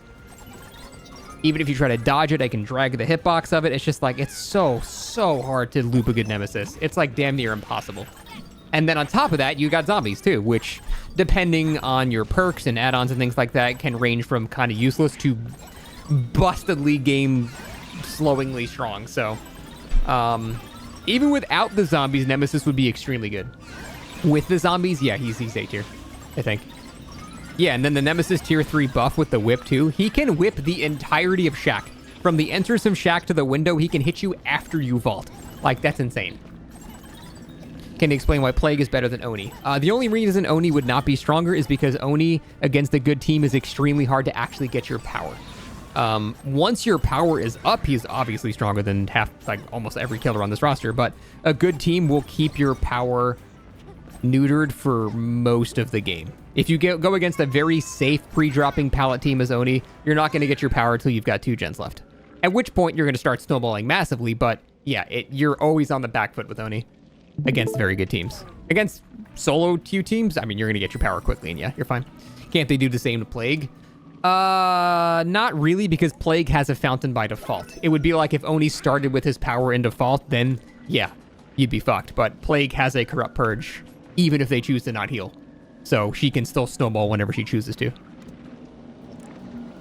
Even if you try to dodge it, I can drag the hitbox of it. It's just like, it's so hard to loop a good nemesis. It's like damn near impossible. And then on top of that, you got zombies too, which, depending on your perks and add-ons and things like that, can range from kind of useless to bustedly game-slowingly strong. So, even without the zombies, Nemesis would be extremely good. With the zombies, yeah, he's A tier, I think. Yeah, and then the Nemesis tier 3 buff with the whip too. He can whip the entirety of Shack. From the entrance of Shack to the window, he can hit you after you vault. Like, that's insane. Can you explain why Plague is better than Oni? The only reason Oni would not be stronger is because Oni against a good team is extremely hard to actually get your power. Once your power is up, he's obviously stronger than almost every killer on this roster, but a good team will keep your power neutered for most of the game. If you go against a very safe pre-dropping pallet team as Oni, you're not going to get your power until you've got 2 gens left. At which point, you're going to start snowballing massively, but yeah, you're always on the back foot with Oni against very good teams. Against solo queue teams, I mean, you're going to get your power quickly, and yeah, you're fine. Can't they do the same to Plague? Not really, because Plague has a fountain by default. It would be like if Oni started with his power in default, then yeah, you'd be fucked. But Plague has a corrupt purge, even if they choose to not heal. So she can still snowball whenever she chooses to.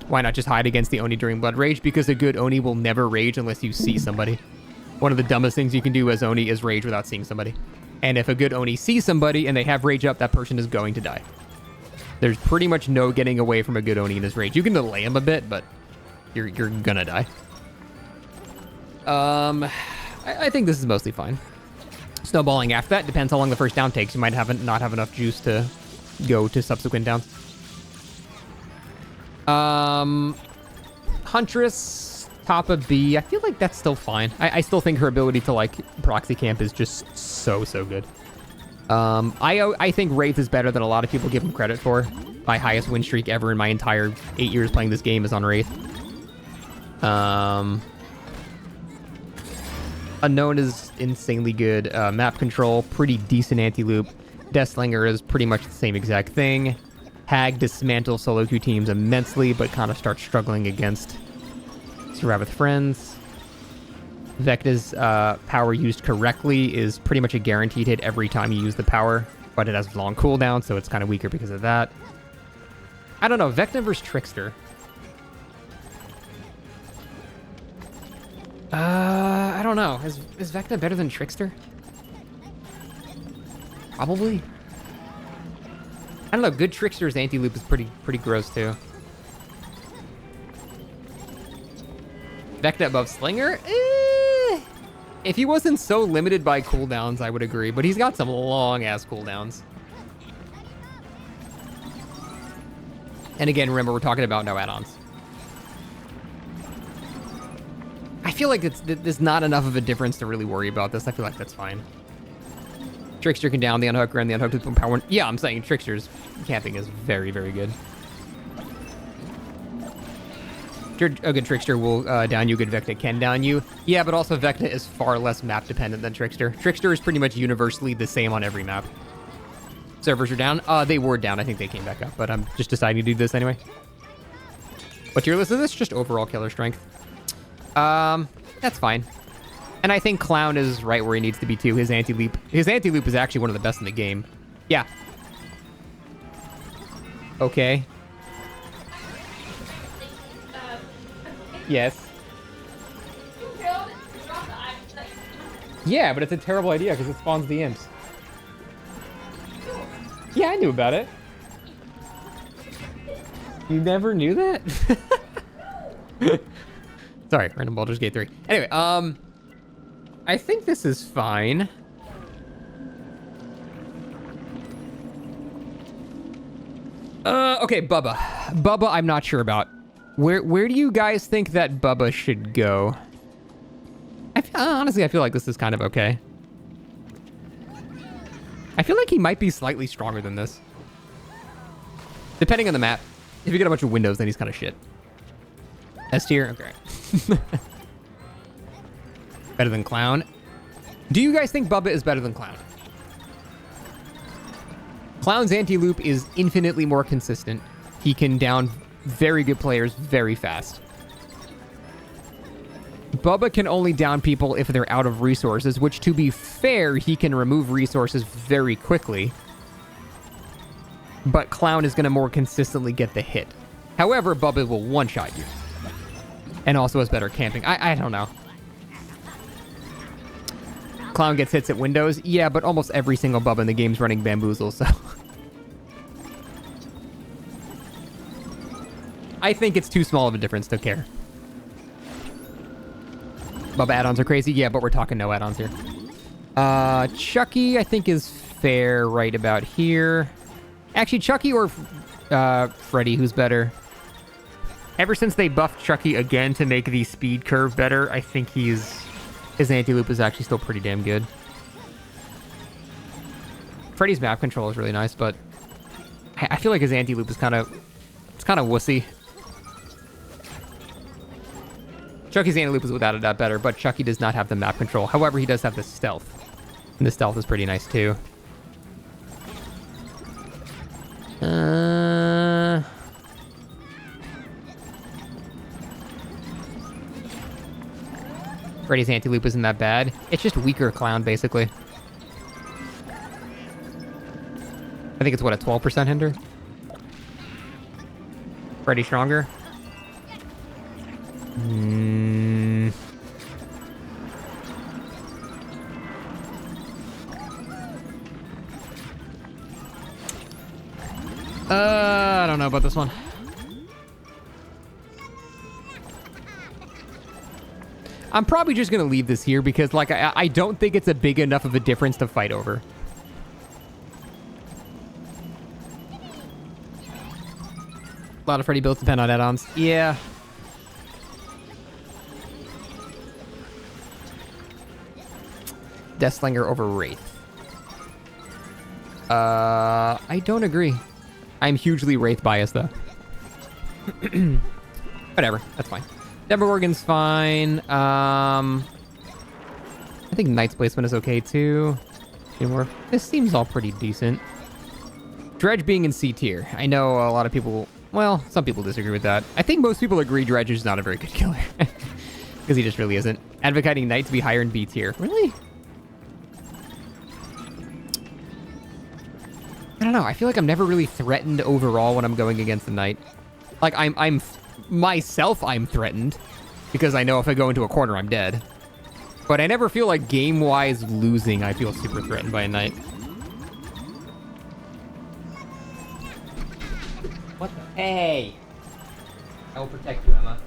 Why not just hide against the Oni during Blood Rage? Because a good Oni will never rage unless you see somebody. One of the dumbest things you can do as Oni is rage without seeing somebody. And if a good Oni sees somebody and they have rage up, that person is going to die. There's pretty much no getting away from a good Oni in his rage. You can delay him a bit, but you're gonna die. I think this is mostly fine. Snowballing after that depends how long the first down takes. You might not have enough juice to go to subsequent downs. Huntress, top of B. I feel like that's still fine. I still think her ability to like proxy camp is just so good. I think Wraith is better than a lot of people give him credit for. My highest win streak ever in my entire 8 years playing this game is on Wraith. Unknown is insanely good. Map control, pretty decent anti-loop. Deathslinger is pretty much the same exact thing. Hag dismantles solo queue teams immensely, but kind of starts struggling against Survive with Friends. Vecna's power used correctly is pretty much a guaranteed hit every time you use the power, but it has long cooldown, so it's kind of weaker because of that. I don't know, Vecna versus Trickster. I don't know. Is Vecna better than Trickster? Probably. I don't know. Good Trickster's anti-loop is pretty gross too. Vecna above Slinger? If he wasn't so limited by cooldowns, I would agree. But he's got some long-ass cooldowns. And again, remember, we're talking about no add-ons. I feel like there's not enough of a difference to really worry about this. I feel like that's fine. Trickster can down the Unhooker and the Unhooked with power. Yeah, I'm saying Trickster's camping is very good. A good Trickster will down you, good Vecna can down you. Yeah, but also Vecna is far less map dependent than Trickster. Trickster is pretty much universally the same on every map. Servers are down. They were down. I think they came back up, but I'm just deciding to do this anyway. What tier list is this? Just overall killer strength. That's fine. And I think Clown is right where he needs to be too. His anti-loop is actually one of the best in the game. Yeah. Okay. Yes. Yeah, but it's a terrible idea because it spawns the imps. Yeah, I knew about it. You never knew that? Sorry, random Baldur's Gate 3. Anyway, I think this is fine. Okay, Bubba. Bubba, I'm not sure about. Where do you guys think that Bubba should go? Honestly, I feel like this is kind of okay. I feel like he might be slightly stronger than this. Depending on the map. If you get a bunch of windows, then he's kind of shit. S tier? Okay. Better than Clown. Do you guys think Bubba is better than Clown? Clown's anti-loop is infinitely more consistent. He can down very good players very fast. Bubba can only down people if they're out of resources, which, to be fair, he can remove resources very quickly. But Clown is going to more consistently get the hit. However, Bubba will one-shot you. And also has better camping. I don't know. Clown gets hits at windows. Yeah, but almost every single Bubba in the game's running Bamboozle, so... I think it's too small of a difference to care. Bubba add-ons are crazy. Yeah, but we're talking no add-ons here. Chucky, I think, is fair right about here. Actually, Chucky or Freddy, who's better? Ever since they buffed Chucky again to make the speed curve better, I think his anti-loop is actually still pretty damn good. Freddy's map control is really nice, but I feel like his anti-loop is kind of wussy. Chucky's anti-loop is without a doubt better, but Chucky does not have the map control. However, he does have the stealth. And the stealth is pretty nice, too. Freddy's anti-loop isn't that bad. It's just weaker Clown, basically. I think it's, what, a 12% hinder? Freddy stronger? I don't know about this one. I'm probably just gonna leave this here because, like, I don't think it's a big enough of a difference to fight over. A lot of Freddy builds depend on add-ons. Yeah. Deathslinger over Wraith. I don't agree. I'm hugely Wraith biased, though. Whatever, that's fine. Demogorgon's fine. I think Knight's placement is okay, too. This seems all pretty decent. Dredge being in C tier. I know a lot of people... Well, some people disagree with that. I think most people agree Dredge is not a very good killer. Because he just really isn't. Advocating Knight to be higher in B tier. Really? I don't know. I feel like I'm never really threatened overall when I'm going against the Knight. Like, I'm myself, I'm threatened. Because I know if I go into a corner, I'm dead. But I never feel like game-wise losing, I feel super threatened by a Knight. What the? Hey! I will protect you, Emma.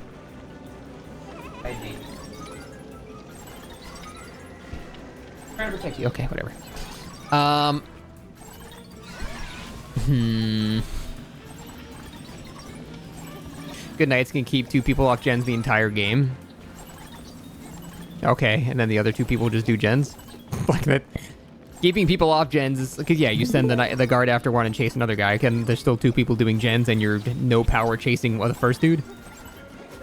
I need. Trying to protect you. Okay, whatever. Good Knights can keep 2 people off gens the entire game. Okay, and then the other 2 people just do gens? Like that. Keeping people off gens is... Because, yeah, you send the guard after one and chase another guy, and there's still 2 people doing gens, and you're no power chasing the first dude.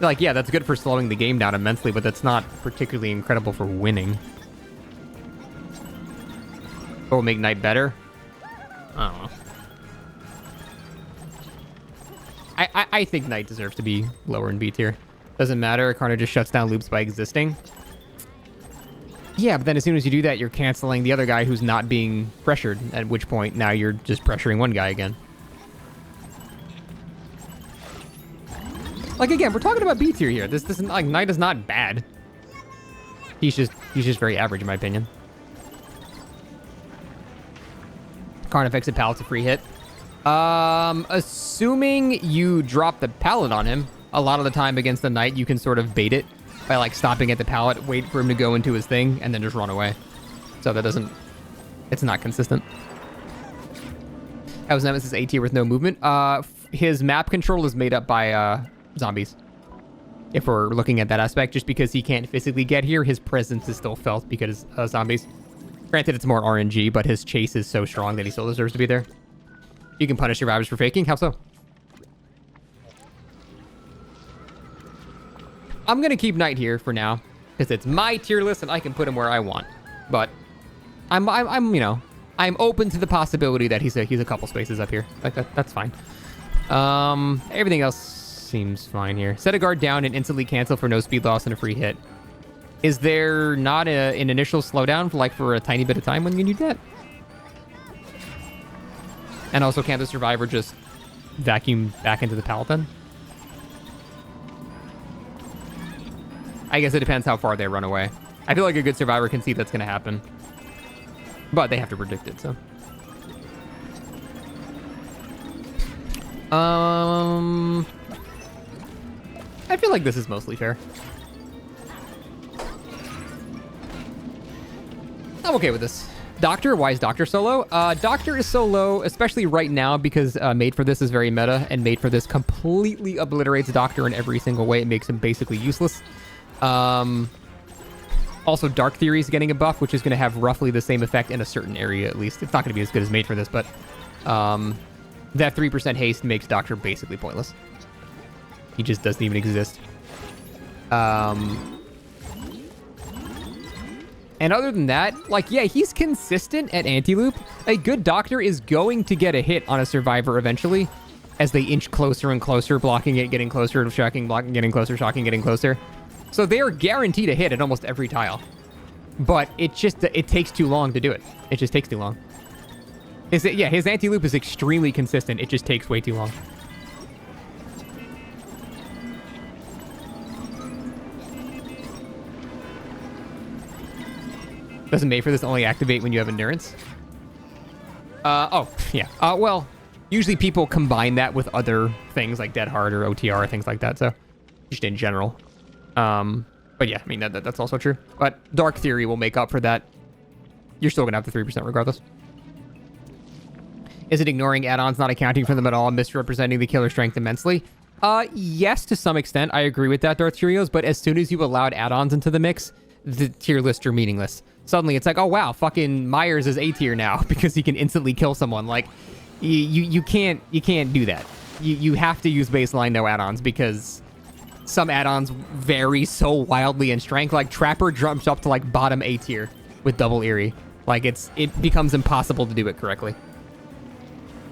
Like, yeah, that's good for slowing the game down immensely, but that's not particularly incredible for winning. What will make Knight better? I don't know. I think Knight deserves to be lower in B tier. Doesn't matter. Karna just shuts down loops by existing. Yeah, but then as soon as you do that, you're canceling the other guy who's not being pressured, at which point now you're just pressuring one guy again. Like, again, we're talking about B tier here. This isn't, like, Knight is not bad. He's just very average, in my opinion. Carnifex and Pallet's a free hit. Assuming you drop the pallet on him, a lot of the time against the Knight, you can sort of bait it by, like, stopping at the pallet, wait for him to go into his thing, and then just run away. So that doesn't... It's not consistent. How is Nemesis A tier with no movement? His map control is made up by, zombies. If we're looking at that aspect, just because he can't physically get here, his presence is still felt because zombies. Granted, it's more RNG, but his chase is so strong that he still deserves to be there. You can punish survivors for faking. How so? I'm going to keep Knight here for now, because it's my tier list and I can put him where I want. But I'm you know, I'm open to the possibility that he's a couple spaces up here. Like that's fine. Everything else seems fine here. Set a guard down and instantly cancel for no speed loss and a free hit. Is there not an initial slowdown for a tiny bit of time when you do that? And also, can't the survivor just vacuum back into the paladin? I guess it depends how far they run away. I feel like a good survivor can see that's going to happen. But they have to predict it, so. I feel like this is mostly fair. I'm okay with this. Doctor, why is Doctor so low? Doctor is so low, especially right now, because Made for This is very meta, and Made for This completely obliterates Doctor in every single way. It makes him basically useless. Also, Dark Theory is getting a buff, which is going to have roughly the same effect in a certain area, at least. It's not going to be as good as Made for This, but that 3% haste makes Doctor basically pointless. He just doesn't even exist. And other than that, like, yeah, he's consistent at anti-loop. A good Doctor is going to get a hit on a survivor eventually as they inch closer and closer, blocking it, getting closer, shocking, blocking, getting closer, shocking, getting closer. So they are guaranteed a hit at almost every tile. But it takes too long to do it. It just takes too long. Yeah, his anti-loop is extremely consistent. It just takes way too long. Doesn't Made for This only activate when you have endurance? Oh, yeah. Well, usually people combine that with other things like Dead Hard or OTR, things like that, so just in general. But yeah, I mean, that's also true. But Dark Theory will make up for that. You're still gonna have the 3% regardless. Is it ignoring add-ons, not accounting for them at all, misrepresenting the killer strength immensely? Yes, to some extent. I agree with that, Darth Cheerios, but as soon as you allowed add-ons into the mix, the tier lists are meaningless. Suddenly it's like, oh wow, fucking Myers is A tier now because he can instantly kill someone. Like, you can't do that. You have to use baseline no add-ons because some add-ons vary so wildly in strength. Like Trapper jumps up to like bottom A tier with double Eerie. Like it becomes impossible to do it correctly.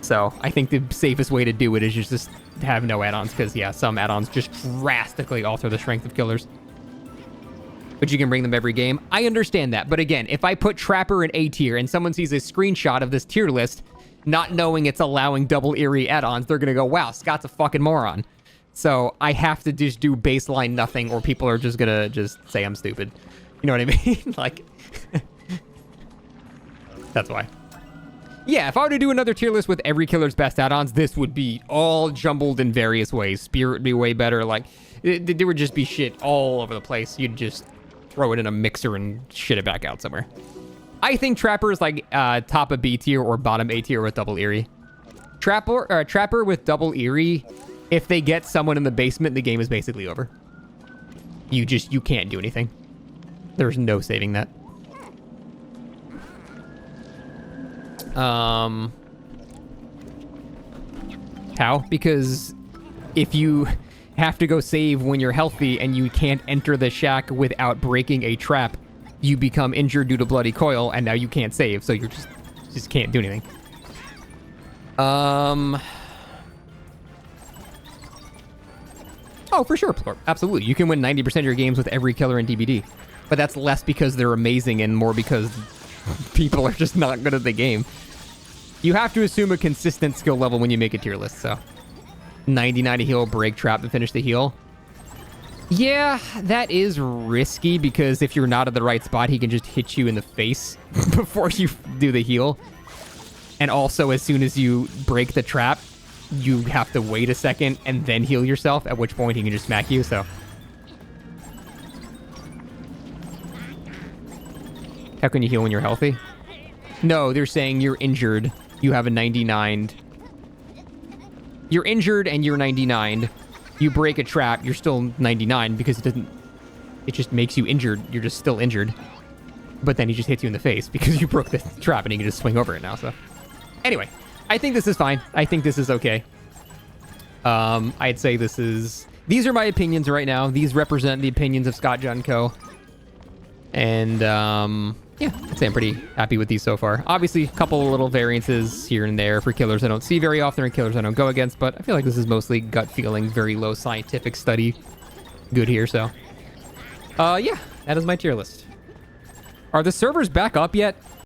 So I think the safest way to do it is just have no add-ons because yeah, some add-ons just drastically alter the strength of killers. But you can bring them every game. I understand that. But again, if I put Trapper in A tier and someone sees a screenshot of this tier list, not knowing it's allowing double Eerie add-ons, they're going to go, wow, Scott's a fucking moron. So I have to just do baseline nothing or people are just going to just say I'm stupid. You know what I mean? Like, that's why. Yeah, if I were to do another tier list with every killer's best add-ons, this would be all jumbled in various ways. Spirit would be way better. Like, there would just be shit all over the place. You'd just throw it in a mixer and shit it back out somewhere. I think Trapper is like top of B tier or bottom A tier with double Eerie. Trapper with double Eerie, if they get someone in the basement, the game is basically over. You can't do anything. There's no saving that. How? Because if you have to go save when you're healthy and you can't enter the shack without breaking a trap, you become injured due to bloody coil and now you can't save, so you're just can't do anything. Oh, for sure, absolutely. You can win 90% of your games with every killer in DBD, but that's less because they're amazing and more because people are just not good at the game. You have to assume a consistent skill level when you make a tier list, so 99 to heal, break trap to finish the heal. Yeah, that is risky because if you're not at the right spot, he can just hit you in the face before you do the heal. And also, as soon as you break the trap, you have to wait a second and then heal yourself, at which point he can just smack you, so. How can you heal when you're healthy? No, they're saying you're injured. You have a 99. You're injured and you're 99. You break a trap, you're still 99 because it just makes you injured. You're just still injured. But then he just hits you in the face because you broke the trap and he can just swing over it now, so. Anyway, I think this is fine. I think this is okay. I'd say this is these are my opinions right now. These represent the opinions of Scott Junko. And, yeah, I'd say I'm pretty happy with these so far. Obviously, a couple of little variances here and there for killers I don't see very often or killers I don't go against, but I feel like this is mostly gut feeling, very low scientific study. Good here, so. Yeah, that is my tier list. Are the servers back up yet?